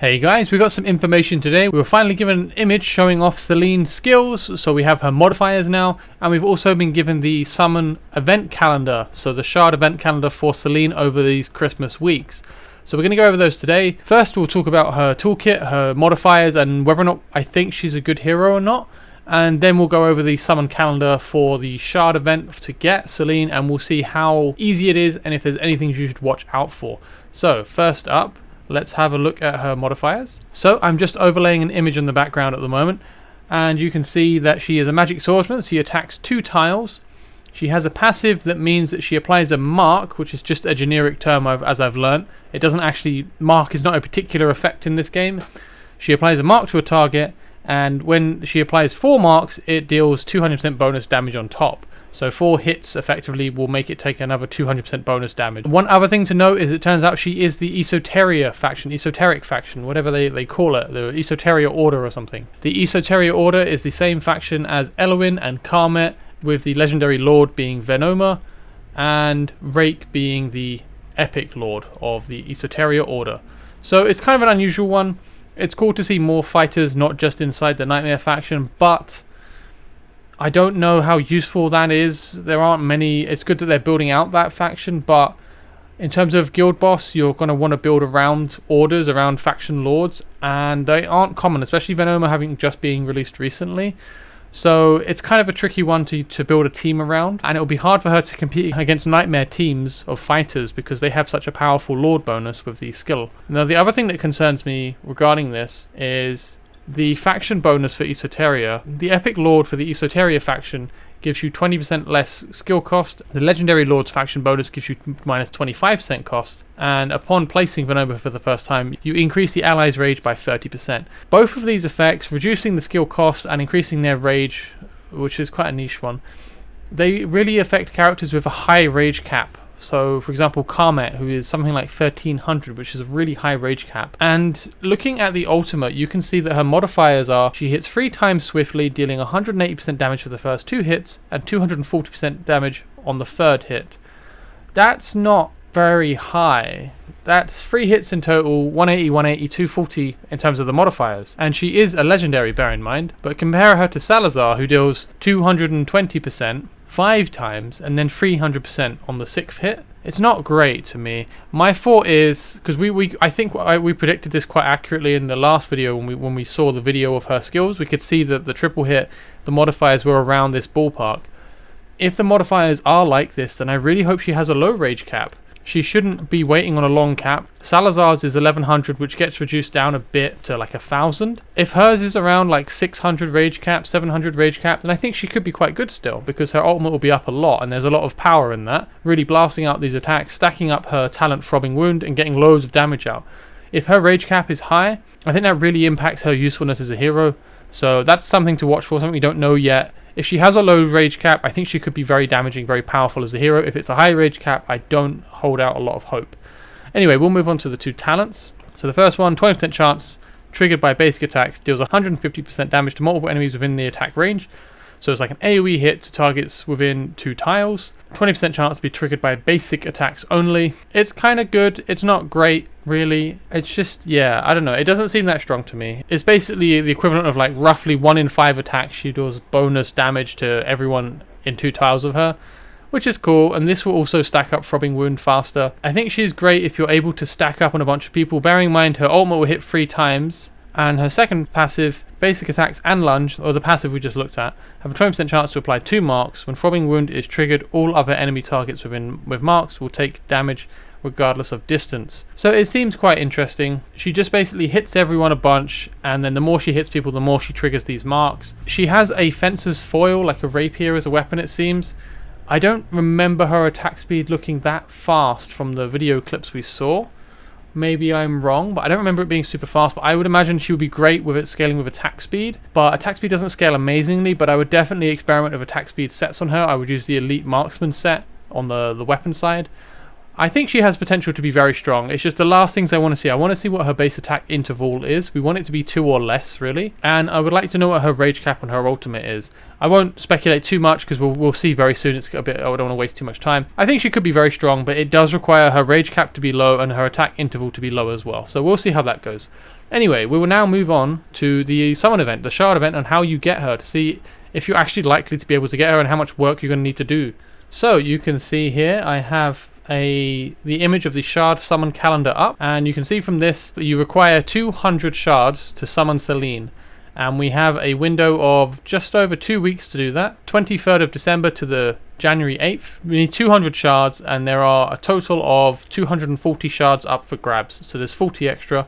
Hey guys, we got some information today. We were finally given an image showing off Selene's skills, so we have her modifiers now, and we've also been given the summon event calendar, so the shard event calendar for Selene over these Christmas weeks. So we're going to go over those today. First we'll talk about her toolkit, her modifiers, and whether or not I think she's a good hero or not. And then we'll go over the summon calendar for the shard event to get Selene, and we'll see how easy it is and if there's anything you should watch out for. So first up, let's have a look at her modifiers. So I'm just overlaying an image in the background at the moment, and you can see that she is a magic swordsman. She attacks 2 tiles. She has a passive that means that she applies a mark, which is just a generic term as I've learnt. It doesn't actually, mark is not a particular effect in this game. She applies a mark to a target, and when she applies 4 marks, it deals 200% bonus damage on top. So 4 hits effectively will make it take another 200% bonus damage. One other thing to note is it turns out she is the esoteric faction, whatever they call it, the Esoteria Order or something. The Esoteria Order is the same faction as Elowin and Carmet, with the legendary lord being Venoma, and Rake being the epic lord of the Esoteria Order. So it's kind of an unusual one. It's cool to see more fighters, not just inside the Nightmare faction, but I don't know how useful that is. There aren't many. It's good that they're building out that faction, but in terms of guild boss, you're going to want to build around orders, around faction lords, and they aren't common, especially Venoma having just been released recently. So it's kind of a tricky one to build a team around, and it'll be hard for her to compete against Nightmare teams of fighters because they have such a powerful lord bonus with the skill. Now the other thing that concerns me regarding this is the faction bonus for Esoteria. The Epic Lord for the Esoteria faction gives you 20% less skill cost. The Legendary Lord's faction bonus gives you minus 25% cost. And upon placing Venoma for the first time, you increase the allies' rage by 30%. Both of these effects, reducing the skill cost and increasing their rage, which is quite a niche one, they really affect characters with a high rage cap. So, for example, Carmet, who is something like 1300, which is a really high rage cap. And looking at the ultimate, you can see that her modifiers are, she hits 3 times swiftly, dealing 180% damage for the first 2 hits, and 240% damage on the 3rd hit. That's not very high. That's 3 hits in total, 180, 180, 240 in terms of the modifiers. And she is a legendary, bear in mind, but compare her to Salazar, who deals 220%, 5 times, and then 300% on the 6th hit. It's not great to me. My thought is, because I think we predicted this quite accurately in the last video when we saw the video of her skills. We could see that the triple hit, the modifiers were around this ballpark. If the modifiers are like this, then I really hope she has a low rage cap. She shouldn't be waiting on a long cap. Salazar's is 1100, which gets reduced down a bit to like 1000. If hers is around like 600 rage cap, 700 rage cap, then I think she could be quite good still, because her ultimate will be up a lot, and there's a lot of power in that. Really blasting out these attacks, stacking up her talent Throbbing Wound, and getting loads of damage out. If her rage cap is high, I think that really impacts her usefulness as a hero. So that's something to watch for, something we don't know yet. If she has a low rage cap, I think she could be very damaging, very powerful as a hero. If it's a high rage cap, I don't hold out a lot of hope. Anyway, we'll move on to the 2 talents. So the first one, 20% chance, triggered by basic attacks, deals 150% damage to multiple enemies within the attack range. So it's like an AoE hit to targets within 2 tiles. 20% chance to be triggered by basic attacks only. It's kind of good. It's not great, really. It's just, yeah, I don't know. It doesn't seem that strong to me. It's basically the equivalent of like roughly 1 in 5 attacks. She does bonus damage to everyone in 2 tiles of her, which is cool. And this will also stack up Throbbing Wound faster. I think she's great if you're able to stack up on a bunch of people. Bearing in mind her ultimate will hit 3 times. And her second passive, basic attacks and lunge, or the passive we just looked at, have a 20% chance to apply 2 marks. When Throbbing Wound is triggered, all other enemy targets with marks will take damage regardless of distance. So it seems quite interesting. She just basically hits everyone a bunch, and then the more she hits people, the more she triggers these marks. She has a fencer's foil, like a rapier as a weapon, it seems. I don't remember her attack speed looking that fast from the video clips we saw. Maybe I'm wrong, but I don't remember it being super fast. But I would imagine she would be great with it scaling with attack speed. But attack speed doesn't scale amazingly, but I would definitely experiment with attack speed sets on her. I would use the Elite Marksman set on the weapon side. I think she has potential to be very strong. It's just the last things I want to see. I want to see what her base attack interval is. We want it to be 2 or less, really. And I would like to know what her rage cap on her ultimate is. I won't speculate too much because we'll see very soon. It's a bit, I don't want to waste too much time. I think she could be very strong, but it does require her rage cap to be low and her attack interval to be low as well. So we'll see how that goes. Anyway, we will now move on to the summon event, the shard event, and how you get her, to see if you're actually likely to be able to get her and how much work you're going to need to do. So you can see here I have the image of the shard summon calendar up, and you can see from this that you require 200 shards to summon Selene. And we have a window of just over 2 weeks to do that, 23rd of December to the January 8th. We need 200 shards, and there are a total of 240 shards up for grabs. So there's 40 extra.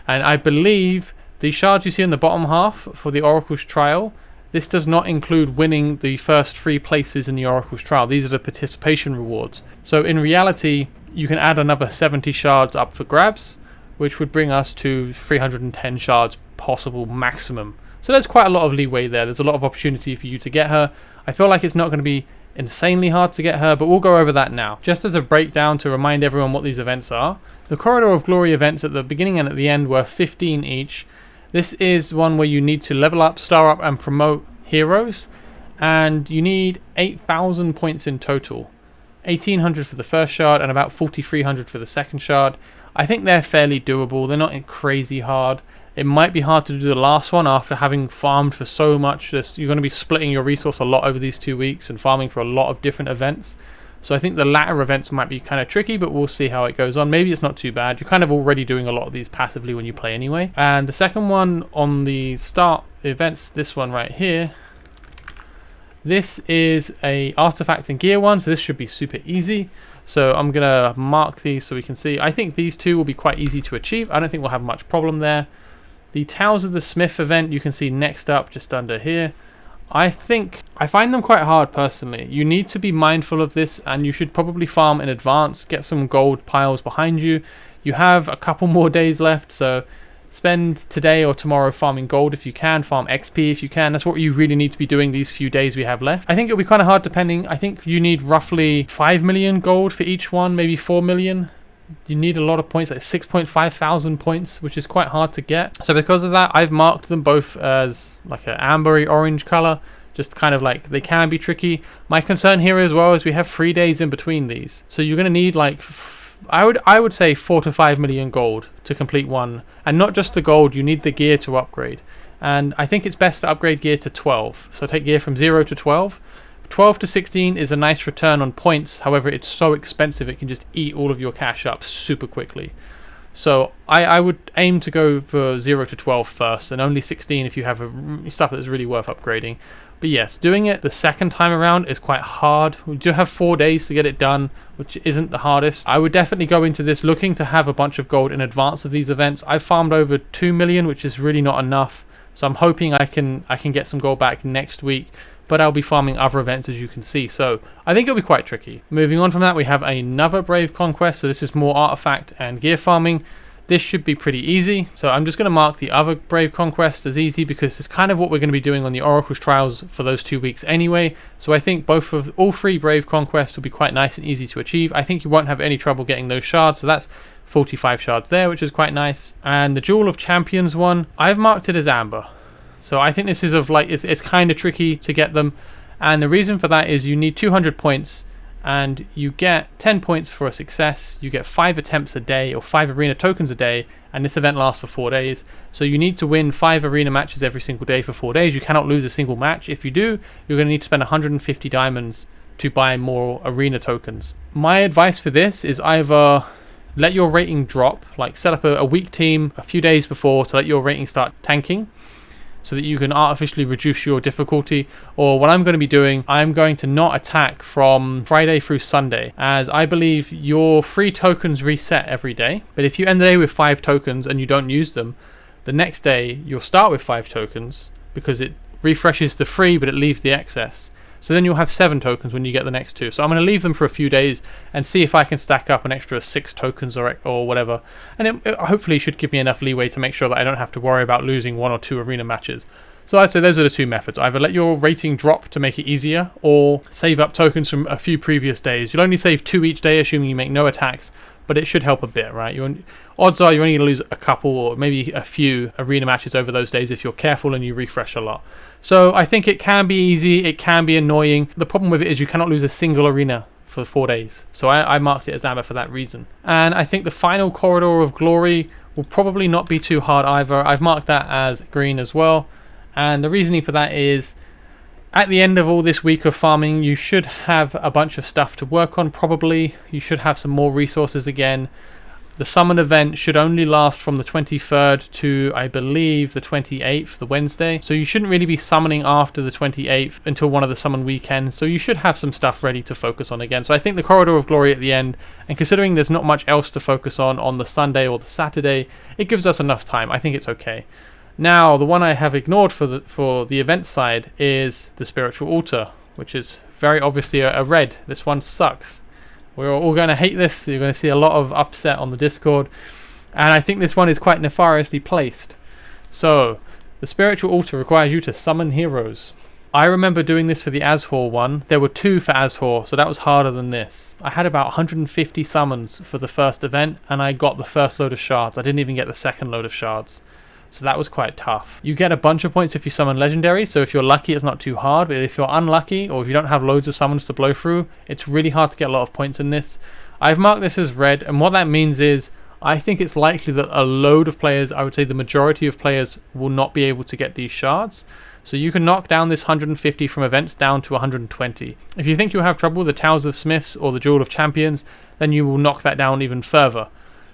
And I believe the shards you see in the bottom half for the Oracle's Trial, this does not include winning the first 3 places in the Oracle's Trial. These are the participation rewards. So in reality, you can add another 70 shards up for grabs, which would bring us to 310 shards possible maximum. So there's quite a lot of leeway there. There's a lot of opportunity for you to get her. I feel like it's not going to be insanely hard to get her, but we'll go over that now. Just as a breakdown to remind everyone what these events are. The Corridor of Glory events at the beginning and at the end were 15 each. This is one where you need to level up, star up, and promote heroes. And you need 8,000 points in total. 1,800 for the first shard and about 4,300 for the second shard. I think they're fairly doable. They're not crazy hard. It might be hard to do the last one after having farmed for so much. You're going to be splitting your resource a lot over these 2 weeks and farming for a lot of different events. So I think the latter events might be kind of tricky, but we'll see how it goes on. Maybe it's not too bad. You're kind of already doing a lot of these passively when you play anyway. And the second one on the start events, this one right here, this is a artifact and gear one, so this should be super easy. So I'm going to mark these so we can see. I think these two will be quite easy to achieve. I don't think we'll have much problem there. The Tales of the Smith event you can see next up just under here. I find them quite hard personally. You need to be mindful of this, and you should probably farm in advance, get some gold piles behind you. You have a couple more days left, so spend today or tomorrow farming gold if you can, farm XP if you can. That's what you really need to be doing these few days we have left. I think it'll be kind of hard depending. I think you need roughly 5 million gold for each one, maybe 4 million. You need a lot of points, like 6.5 thousand points, which is quite hard to get. So because of that, I've marked them both as like an ambery orange color, just kind of like they can be tricky. My concern here as well is we have 3 days in between these, so you're going to need like I would say 4 to 5 million gold to complete one, and not just the gold, you need the gear to upgrade. And I think it's best to upgrade gear to 12, so take gear from 0 to 12. 12 to 16 is a nice return on points, however it's so expensive it can just eat all of your cash up super quickly. So I would aim to go for 0 to 12 first, and only 16 if you have stuff that's really worth upgrading. But yes, doing it the second time around is quite hard. We do have 4 days to get it done, which isn't the hardest. I would definitely go into this looking to have a bunch of gold in advance of these events. I've farmed over 2 million, which is really not enough. So I'm hoping I can get some gold back next week. But I'll be farming other events, as you can see, so I think it'll be quite tricky. Moving on from that, we have another Brave Conquest, so this is more artifact and gear farming. This should be pretty easy, so I'm just going to mark the other Brave Conquest as easy because it's kind of what we're going to be doing on the Oracle's Trials for those 2 weeks anyway. So I think all 3 Brave Conquests will be quite nice and easy to achieve. I think you won't have any trouble getting those shards, so that's 45 shards there, which is quite nice. And the Jewel of Champions one, I've marked it as amber. So I think this is it's kind of tricky to get them, and the reason for that is you need 200 points, and you get 10 points for a success. You get 5 attempts a day or 5 arena tokens a day, and this event lasts for 4 days. So you need to win 5 arena matches every single day for 4 days. You cannot lose a single match. If you do, you're going to need to spend 150 diamonds to buy more arena tokens. My advice for this is either let your rating drop, like set up a weak team a few days before to let your rating start tanking, so that you can artificially reduce your difficulty. Or what I'm going to be doing, I'm going to not attack from Friday through Sunday, as I believe your free tokens reset every day. But if you end the day with 5 tokens and you don't use them, the next day you'll start with 5 tokens because it refreshes the free but it leaves the excess. So then you'll have 7 tokens when you get the next 2. So I'm going to leave them for a few days and see if I can stack up an extra 6 tokens or whatever. And it hopefully should give me enough leeway to make sure that I don't have to worry about losing 1 or 2 arena matches. So I'd say those are the 2 methods. Either let your rating drop to make it easier, or save up tokens from a few previous days. You'll only save 2 each day, assuming you make no attacks, but it should help a bit, right? Odds are you're only going to lose a couple or maybe a few arena matches over those days if you're careful and you refresh a lot. So I think it can be easy, it can be annoying. The problem with it is you cannot lose a single arena for 4 days. So I marked it as amber for that reason. And I think the final Corridor of Glory will probably not be too hard either. I've marked that as green as well, and the reasoning for that is at the end of all this week of farming, you should have a bunch of stuff to work on probably. You should have some more resources again. The summon event should only last from the 23rd to, I believe, the 28th, the Wednesday. So you shouldn't really be summoning after the 28th until one of the summon weekends. So you should have some stuff ready to focus on again. So I think the Corridor of Glory at the end, and considering there's not much else to focus on the Sunday or the Saturday, it gives us enough time. I think it's okay. Now, the one I have ignored for the event side is the Spiritual Altar, which is very obviously a red. This one sucks. We're all going to hate this. You're going to see a lot of upset on the Discord. And I think this one is quite nefariously placed. So, the Spiritual Altar requires you to summon heroes. I remember doing this for the Azhor one. There were 2 for Azhor, so that was harder than this. I had about 150 summons for the first event, and I got the first load of shards. I didn't even get the second load of shards. So that was quite tough. You get a bunch of points if you summon legendary, so if you're lucky it's not too hard, but if you're unlucky or if you don't have loads of summons to blow through, it's really hard to get a lot of points in this. I've marked this as red, and what that means is I think it's likely that a load of players, I would say the majority of players, will not be able to get these shards. So you can knock down this 150 from events down to 120. If you think you'll have trouble with the Towers of Smiths or the Jewel of Champions, then you will knock that down even further.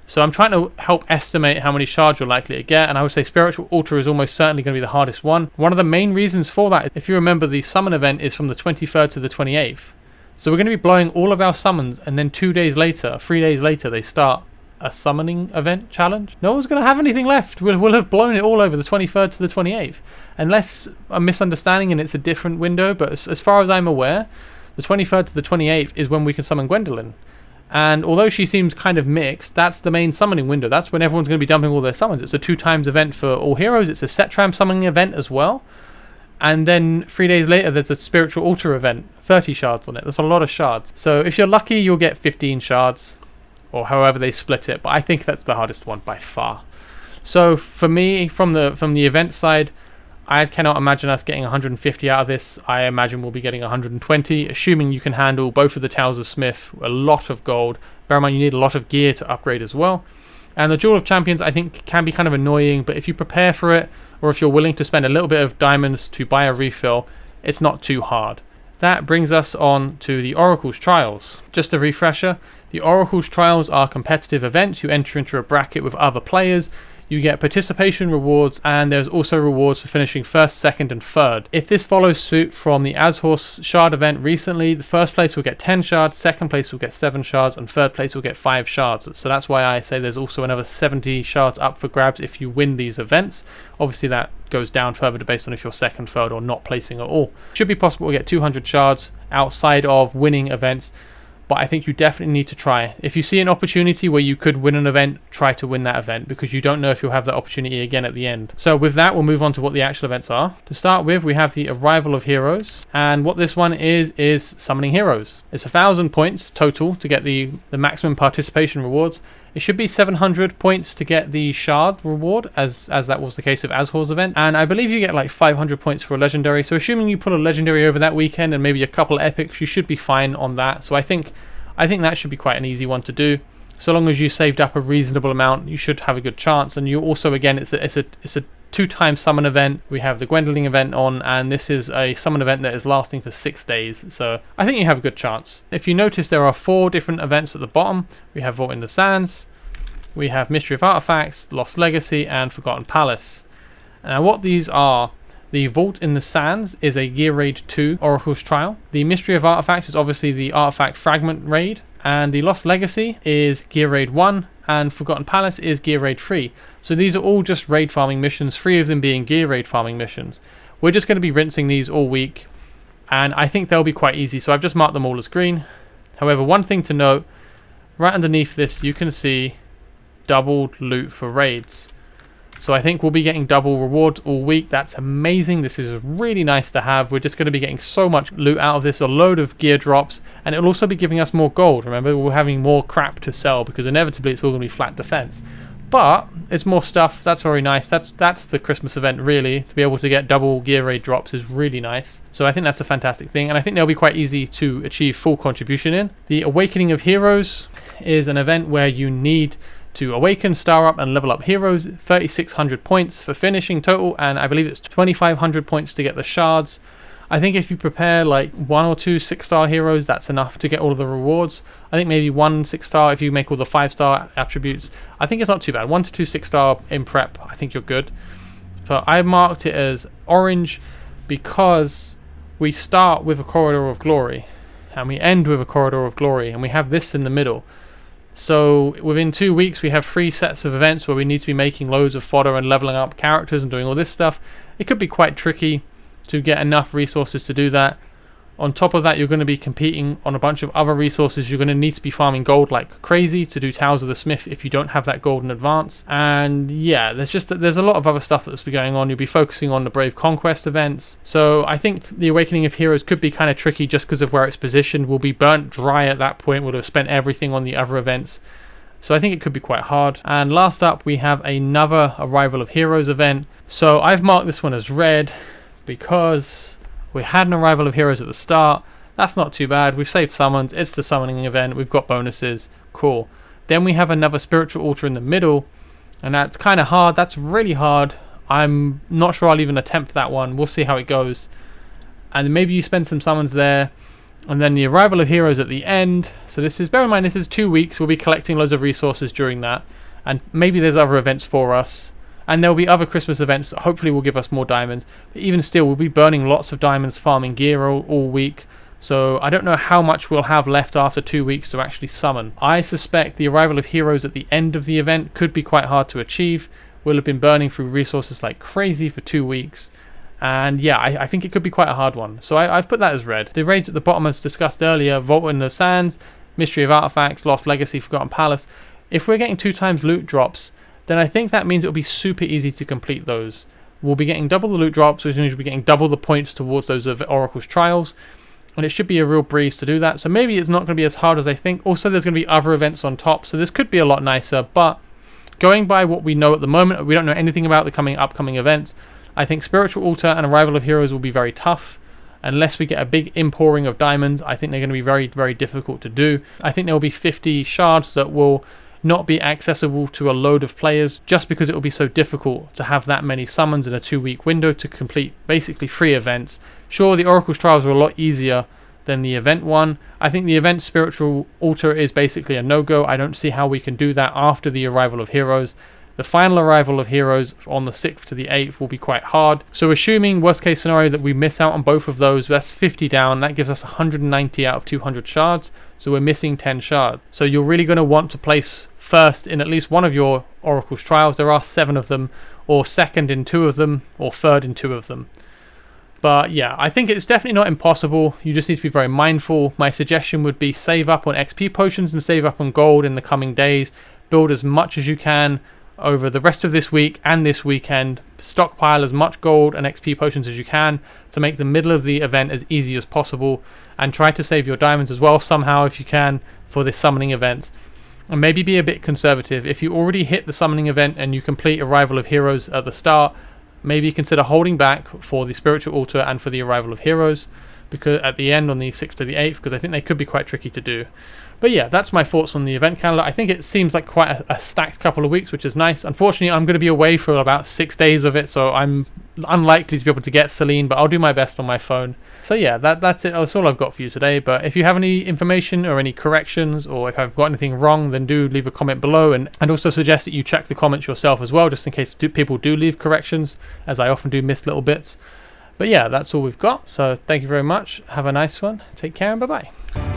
So I'm trying to help estimate how many shards you're likely to get, and I would say Spiritual Altar is almost certainly going to be the hardest one. One of the main reasons for that, if you remember, the summon event is from the 23rd to the 28th. So we're going to be blowing all of our summons, and then 3 days later, they start a summoning event challenge. No one's going to have anything left. We'll have blown it all over the 23rd to the 28th. Unless a misunderstanding and it's a different window, but as far as I'm aware, the 23rd to the 28th is when we can summon Gwendolyn. And although she seems kind of mixed, that's the main summoning window. That's when everyone's going to be dumping all their summons. It's a 2 times event for all heroes. It's a Setram summoning event as well. And then 3 days later, there's a Spiritual Altar event. 30 shards on it. That's a lot of shards. So if you're lucky, you'll get 15 shards. Or however they split it. But I think that's the hardest one by far. So for me, from the event side, I cannot imagine us getting 150 out of this. I imagine we'll be getting 120, assuming you can handle both of the Towers of Smith, a lot of gold. Bear in mind you need a lot of gear to upgrade as well. And the Jewel of Champions I think can be kind of annoying, but if you prepare for it, or if you're willing to spend a little bit of diamonds to buy a refill, it's not too hard. That brings us on to the Oracle's Trials. Just a refresher, the Oracle's Trials are competitive events. You enter into a bracket with other players. You get participation rewards, and there's also rewards for finishing 1st, 2nd, and 3rd. If this follows suit from the Azhor shard event recently, the 1st place will get 10 shards, 2nd place will get 7 shards, and 3rd place will get 5 shards. So that's why I say there's also another 70 shards up for grabs if you win these events. Obviously that goes down further based on if you're 2nd, 3rd, or not placing at all. Should be possible to get 200 shards outside of winning events, but I think you definitely need to try. If you see an opportunity where you could win an event, try to win that event, because you don't know if you'll have that opportunity again at the end. So with that, we'll move on to what the actual events are. To start with, we have the Arrival of Heroes, and what this one is summoning heroes. It's 1,000 points total to get the maximum participation rewards. It should be 700 points to get the shard reward, as that was the case with Azhor's event. And I believe you get like 500 points for a legendary. So assuming you pull a legendary over that weekend and maybe a couple of epics, you should be fine on that. So I think that should be quite an easy one to do. So long as you saved up a reasonable amount, you should have a good chance. And you also, again, it's a 2-time summon event. We have the Gwendolyn event on, and this is a summon event that is lasting for 6 days. So I think you have a good chance. If you notice, there are 4 different events at the bottom. We have Vault in the Sands, we have Mystery of Artifacts, Lost Legacy, and Forgotten Palace. Now what these are, the Vault in the Sands is a Gear Raid 2 Oracle's Trial. The Mystery of Artifacts is obviously the Artifact Fragment Raid, and the Lost Legacy is Gear Raid 1, and Forgotten Palace is Gear Raid 3. So these are all just raid farming missions, 3 of them being Gear Raid farming missions. We're just going to be rinsing these all week, and I think they'll be quite easy, so I've just marked them all as green. However, one thing to note, right underneath this you can see doubled loot for raids. So I think we'll be getting double rewards all week. That's amazing. This is really nice to have. We're just going to be getting so much loot out of this, a load of gear drops, and it'll also be giving us more gold. Remember, we're having more crap to sell because inevitably it's all going to be flat defense. But it's more stuff. That's very nice. That's the Christmas event, really. To be able to get double gear raid drops is really nice. So I think that's a fantastic thing, and I think they'll be quite easy to achieve full contribution in. The Awakening of Heroes is an event where you need to awaken, star up, and level up heroes. 3,600 points for finishing total, and I believe it's 2,500 points to get the shards. I think if you prepare like 1 or 2 6-star heroes, that's enough to get all of the rewards. I think maybe 1 6-star if you make all the 5-star attributes. I think it's not too bad. 1 to 2 6-star in prep, I think you're good. But I marked it as orange because we start with a Corridor of Glory and we end with a Corridor of Glory, and we have this in the middle. So within 2 weeks we have 3 sets of events where we need to be making loads of fodder and leveling up characters and doing all this stuff. It could be quite tricky to get enough resources to do that. On top of that, you're going to be competing on a bunch of other resources. You're going to need to be farming gold like crazy to do Towers of the Smith if you don't have that gold in advance. And yeah, there's a lot of other stuff that's going on. You'll be focusing on the Brave Conquest events. So I think the Awakening of Heroes could be kind of tricky just because of where it's positioned. We'll be burnt dry at that point. We'll have spent everything on the other events. So I think it could be quite hard. And last up, we have another Arrival of Heroes event. So I've marked this one as red because we had an Arrival of Heroes at the start. That's not too bad. We've saved summons. It's the summoning event. We've got bonuses. Cool. Then we have another Spiritual Altar in the middle, and that's kind of hard. That's really hard. I'm not sure I'll even attempt that one. We'll see how it goes. And maybe you spend some summons there. And then the Arrival of Heroes at the end. So this is, bear in mind, this is 2 weeks. We'll be collecting loads of resources during that. And maybe there's other events for us. And there'll be other Christmas events that hopefully will give us more diamonds. But even still, we'll be burning lots of diamonds farming gear all week. So I don't know how much we'll have left after 2 weeks to actually summon. I suspect the Arrival of Heroes at the end of the event could be quite hard to achieve. We'll have been burning through resources like crazy for 2 weeks. And yeah, I think it could be quite a hard one. So I've put that as red. The raids at the bottom, as discussed earlier, Vault in the Sands, Mystery of Artifacts, Lost Legacy, Forgotten Palace. If we're getting 2 times loot drops, then I think that means it'll be super easy to complete those. We'll be getting double the loot drops, which means we'll be getting double the points towards those of Oracle's Trials, and it should be a real breeze to do that. So maybe it's not going to be as hard as I think. Also, there's going to be other events on top, so this could be a lot nicer, but going by what we know at the moment, we don't know anything about the upcoming events. I think Spiritual Altar and Arrival of Heroes will be very tough. Unless we get a big impouring of diamonds, I think they're going to be very, very difficult to do. I think there will be 50 shards that will not be accessible to a load of players just because it will be so difficult to have that many summons in a 2-week window to complete basically 3 events. Sure, the Oracle's Trials are a lot easier than the event one. I think the event Spiritual Altar is basically a no-go. I don't see how we can do that after the Arrival of Heroes. The final Arrival of Heroes on the 6th to the 8th will be quite hard. So assuming worst case scenario that we miss out on both of those, that's 50 down. That gives us 190 out of 200 shards. So we're missing 10 shards. So you're really going to want to place first in at least one of your Oracle's Trials. There are 7 of them, or second in 2 of them, or third in 2 of them. But yeah, I think it's definitely not impossible. You just need to be very mindful. My suggestion would be save up on XP potions and save up on gold in the coming days. Build as much as you can over the rest of this week and this weekend. Stockpile as much gold and XP potions as you can to make the middle of the event as easy as possible, and try to save your diamonds as well somehow if you can for this summoning event. And maybe be a bit conservative. If you already hit the summoning event and you complete Arrival of Heroes at the start, maybe consider holding back for the Spiritual Altar and for the Arrival of Heroes because at the end on the 6th to the 8th, because I think they could be quite tricky to do. But yeah, that's my thoughts on the event calendar. I think it seems like quite a stacked couple of weeks, which is nice. Unfortunately, I'm going to be away for about 6 days of it, so I'm unlikely to be able to get Selene, but I'll do my best on my phone. So yeah, that's it. That's all I've got for you today. But if you have any information or any corrections, or if I've got anything wrong, then do leave a comment below, and also suggest that you check the comments yourself as well, just in case people do leave corrections, as I often do miss little bits. But yeah, that's all we've got. So thank you very much. Have a nice one. Take care and bye-bye.